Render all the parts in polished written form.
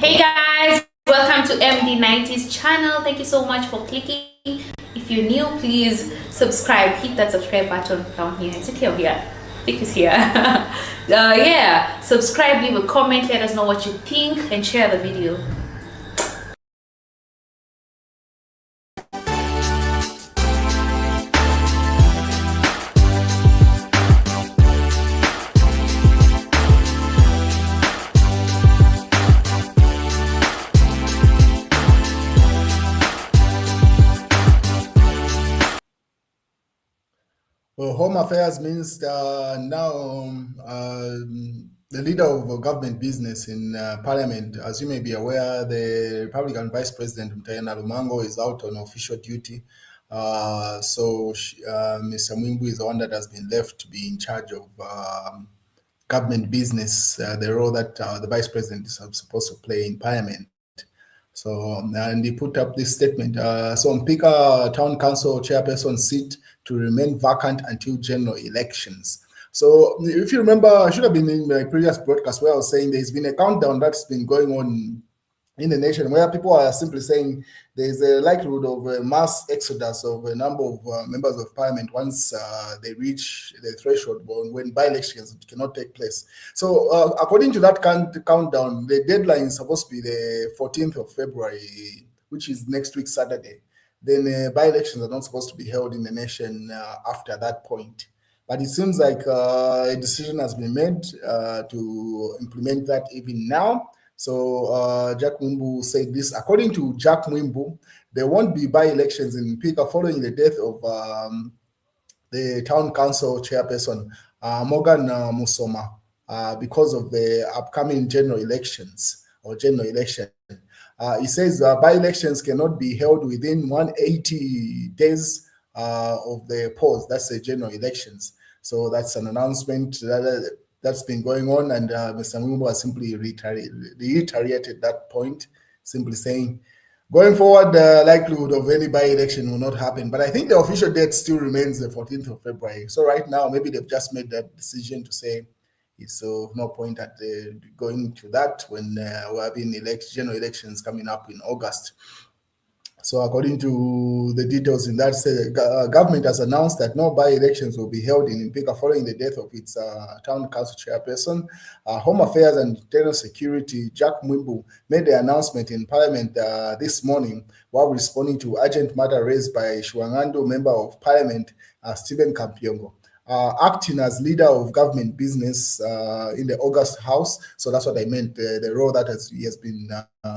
Hey guys, welcome to MD90's channel. Thank you so much for clicking. If you're new, please subscribe. Hit that subscribe button down here. Is it here or here? I think it's here. Yeah, subscribe, leave a comment, let us know what you think, and share the video. Well, Home Affairs means now the leader of government business in Parliament. As you may be aware, the Republican Vice President Mtayana Lumango is out on official duty. So Mr. Mwimbu is the one that has been left to be in charge of government business, the role that the Vice President is supposed to play in Parliament. So, and he put up this statement. So Mpika Town Council chairperson seat to remain vacant until general elections. So if you remember, I should have been in my previous broadcast where I was saying there's been a countdown that's been going on in the nation where people are simply saying there's a likelihood of a mass exodus of a number of members of parliament once they reach the threshold when by-elections cannot take place. So according to that countdown, the deadline is supposed to be the 14th of February, which is next week, Saturday. Then by-elections are not supposed to be held in the nation after that point. But it seems like a decision has been made to implement that even now. So Jack Mwimbu said this. According to Jack Mwimbu, there won't be by-elections in Mpika following the death of the town council chairperson, Morgan Musoma, because of the upcoming general elections or general election. He says by-elections cannot be held within 180 days of the polls. That's the general elections. So that's an announcement that's been going on, and Mr. Mwimbu has simply reiterated that point, simply saying, going forward, the likelihood of any by-election will not happen. But I think the official date still remains the 14th of February. So right now, maybe they've just made that decision to say it's of no point at going to that when we're having general elections coming up in August. So according to the details in that, government has announced that no by-elections will be held in Mpika following the death of its town council chairperson. Home Affairs and Internal Security, Jack Mwimbu, made the announcement in Parliament this morning while responding to urgent matter raised by Shuangando Member of Parliament, Stephen Kampiongo. Acting as leader of government business in the August House. So that's what I meant, the role that he has been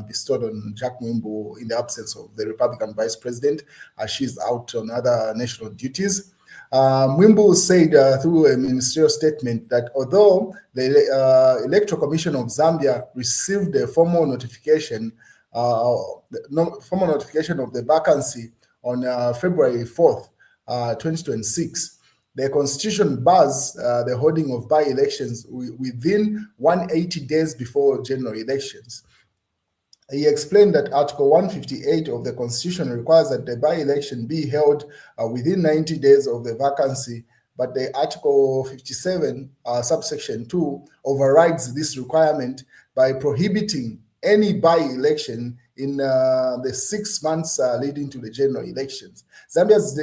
bestowed on Jack Mwimbu in the absence of the Republican Vice President, as she's out on other national duties. Mwimbu said through a ministerial statement that although the Electoral Commission of Zambia received a formal notification of the vacancy on February 4th, 2026, the Constitution bars the holding of by-elections within 180 days before general elections. He explained that Article 158 of the Constitution requires that the by-election be held within 90 days of the vacancy, but the Article 57, subsection 2, overrides this requirement by prohibiting any by-election in the 6 months leading to the general elections. Zambia's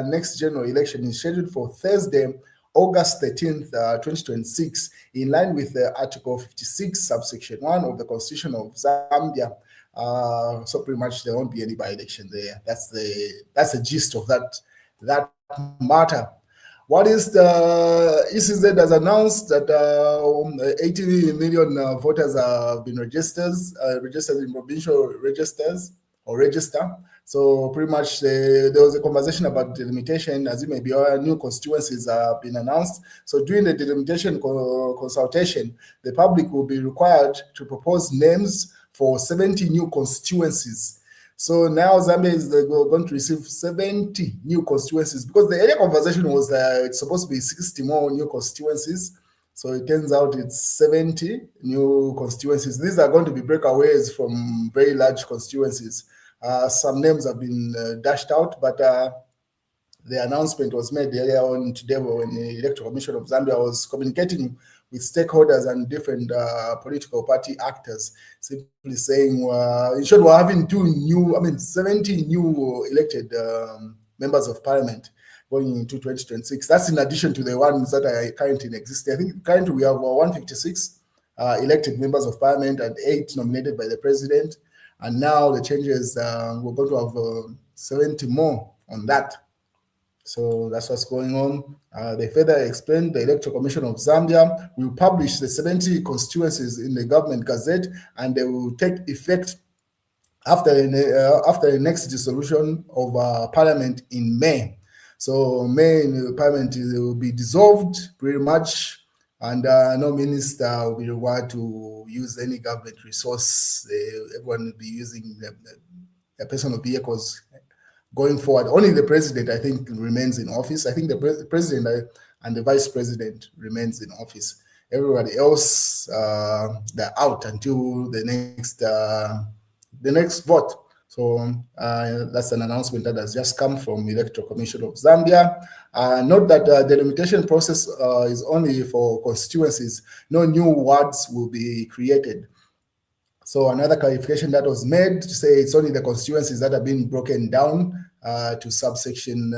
next general election is scheduled for Thursday, August 13th, 2026, in line with Article 56, subsection 1 of the Constitution of Zambia. So pretty much there won't be any by-election there. That's the gist of that matter. What is the ECZ has announced that 80 million voters have been registered in provincial registers or register. So pretty much there was a conversation about delimitation. As you may be aware, new constituencies have been announced. So during the delimitation consultation, the public will be required to propose names for 70 new constituencies. So now Zambia is going to receive 70 new constituencies, because the earlier conversation was it's supposed to be 60 more new constituencies. So it turns out it's 70 new constituencies. These are going to be breakaways from very large constituencies. Some names have been dashed out, but the announcement was made earlier on today when the Electoral Commission of Zambia was communicating with stakeholders and different political party actors, simply saying, in short, we're having 17 new elected members of parliament going into 2026. That's in addition to the ones that are currently in existence. I think currently we have 156 elected members of parliament and 8 nominated by the president. And now the changes, we're going to have 70 more on that. So that's what's going on. They further explained the Electoral Commission of Zambia will publish the 70 constituencies in the government gazette, and they will take effect after the next dissolution of parliament in May. So May, parliament will be dissolved pretty much, and no minister will be required to use any government resource. Everyone will be using their personal vehicles going forward. Only the president, I think, remains in office. I think the president and the vice president remains in office. Everybody else, they're out until the next vote. So that's an announcement that has just come from the Electoral Commission of Zambia. Note that the delimitation process is only for constituencies. No new wards will be created. So another clarification that was made to say it's only the constituencies that have been broken down to subsection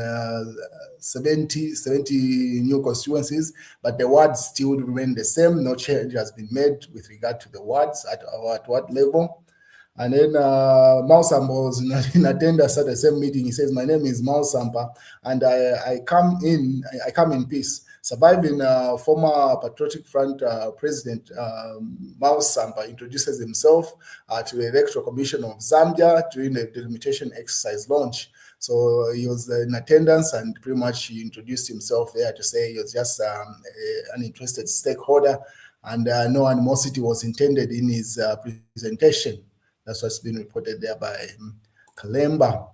70 new constituencies, but the wards still remain the same. No change has been made with regard to the wards at what level. And then Mausampa was in attendance at the same meeting. He says, "My name is Mausampa, and I come in peace." Surviving former Patriotic Front President Mausampa introduces himself to the Electoral Commission of Zambia during the delimitation exercise launch. So he was in attendance, and pretty much he introduced himself there to say he was just an interested stakeholder, and no animosity was intended in his presentation. That's what's been reported there by Kalemba.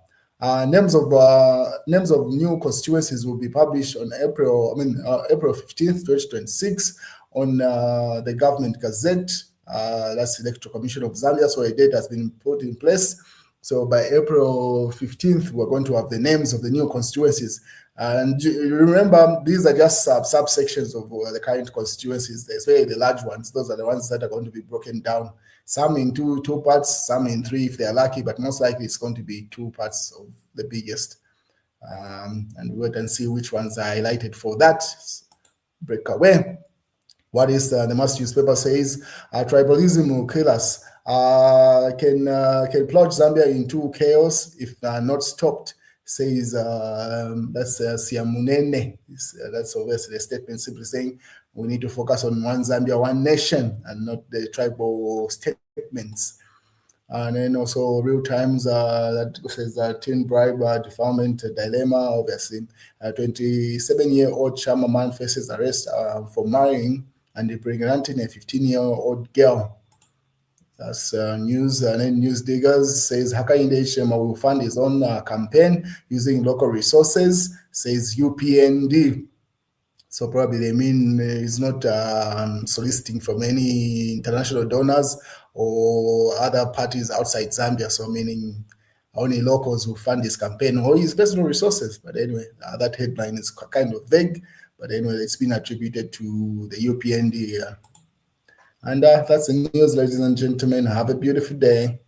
Names of new constituencies will be published on April 15th, 2026 on the government gazette. That's the Electoral Commission of Zambia. So a date has been put in place. So by April 15th, we're going to have the names of the new constituencies. And remember, these are just subsections of the current constituencies, especially the large ones. Those are the ones that are going to be broken down. Some in two parts, some in 3 if they're lucky, but most likely it's going to be 2 parts of the biggest. And wait and see which ones are highlighted for that. Breakaway. What is the Mass newspaper says? Tribalism will kill us. Can plunge Zambia into chaos if not stopped, says that's Siamunene. That's obviously the statement simply saying we need to focus on one Zambia, one nation, and not the tribal statements. And then also Real Times that says teen bribe defilement dilemma. Obviously, a 27-year-old Chama man faces arrest for marrying and impregnating a 15-year-old girl. That's news. And then News Diggers says Hakainde Hichilema will fund his own campaign using local resources, says UPND. So probably they mean he's not soliciting from any international donors or other parties outside Zambia. So meaning only locals who fund his campaign or his personal resources. But anyway, that headline is kind of vague. But anyway, it's been attributed to the UPND. And that's the news, ladies and gentlemen. Have a beautiful day.